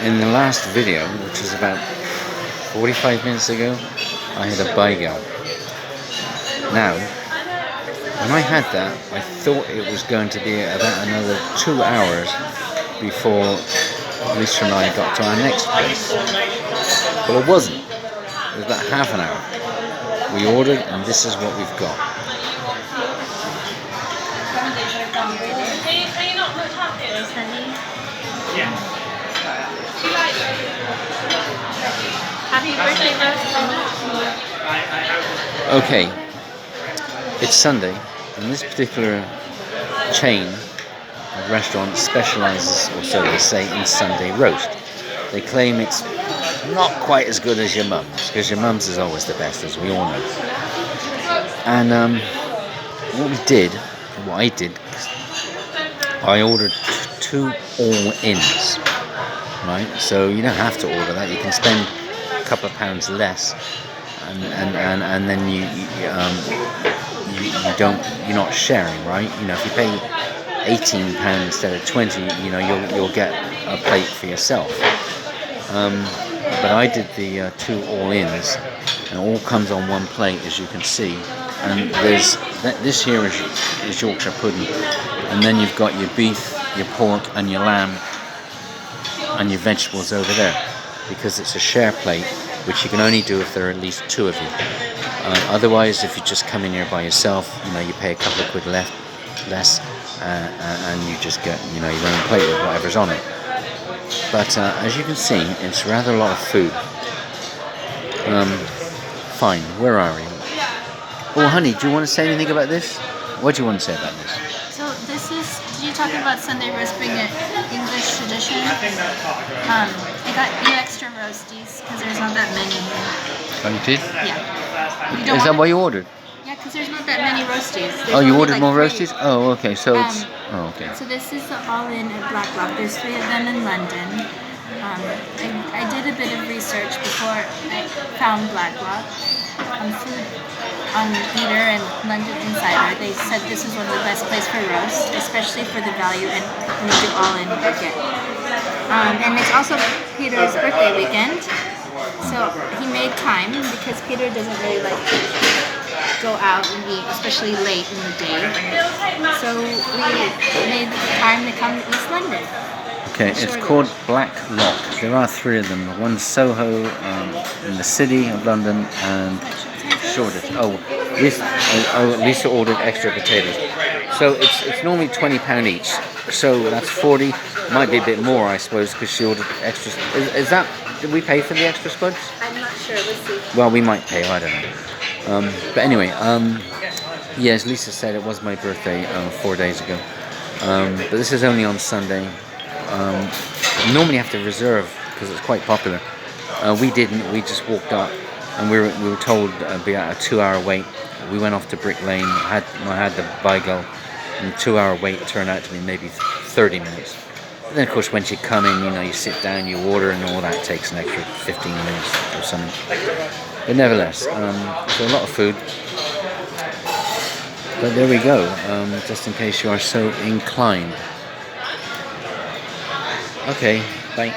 In the last video, which was about 45 minutes ago, I had a bagel. Now, when I had that, I thought it was going to be about another 2 hours before Lisa and I got to our next place. But it wasn't. It was about half an hour. We ordered, and this is what we've got. Happy birthday, Rose. Okay, it's Sunday, and this particular chain of restaurants specializes, or so they say, in Sunday roast. They claim it's not quite as good as your mum's, because your mum's is always the best, as we all know. And what I did, I ordered 2 all-ins, right? So you don't have to order that. You can spend a couple of pounds less, and then you're not sharing, right? You know, if you pay £18 instead of 20, you know, you'll get a plate for yourself. But I did the 2 all-ins, and it all comes on one plate, as you can see. And this here is Yorkshire pudding, and then you've got your beef, your pork, and your lamb, and your vegetables over there, because it's a share plate, which you can only do if there are at least 2 of you. Otherwise, if you just come in here by yourself, you know, you pay a couple of quid less, and you just get, you know, your own plate with whatever's on it. But as you can see, it's rather a lot of food. Fine, where are we? Oh, honey, do you want to say anything about this? What do you want to say about this? So this is, did you talk about Sunday roast being an English tradition? I got you extra roasties because there's not that many here. Oh, you did? Yeah. Is that what you ordered? Yeah, because there's not that many roasties. There's Oh, you only ordered like more 3. roasties? Oh, okay, so it's... Oh, okay. So this is the all-in at Blacklock. There's 3 of them in London. I did a bit of research before I found Blacklock on food, on Eater and London Insider. They said this is one of the best places for roast, especially for the value and when you do all-in you get. And it's also Peter's birthday weekend, so he made time because Peter doesn't really like to go out and eat, especially late in the day. So we made time to come to East London. Okay, it's called Blacklock. There are 3 of them. One's Soho, in the city of London, and Shoreditch. Lisa ordered extra potatoes. So it's normally £20 each. So that's 40. Might be a bit more, I suppose, because she ordered extras. Is that? Did we pay for the extra spuds? I'm not sure. Let's see. Well, we might pay. I don't know. But anyway, yes, Lisa said it was my birthday 4 days ago. But this is only on Sunday. You normally have to reserve because it's quite popular. We didn't. We just walked up, and we were told it'd be at a 2-hour wait. We went off to Brick Lane. I had the bagel, and the 2-hour wait turned out to be maybe 30 minutes. And then, of course, once you come in, you know, you sit down, you order, and all that takes an extra 15 minutes or something. But nevertheless, so a lot of food. But there we go. Just in case you are so inclined. Okay, bye.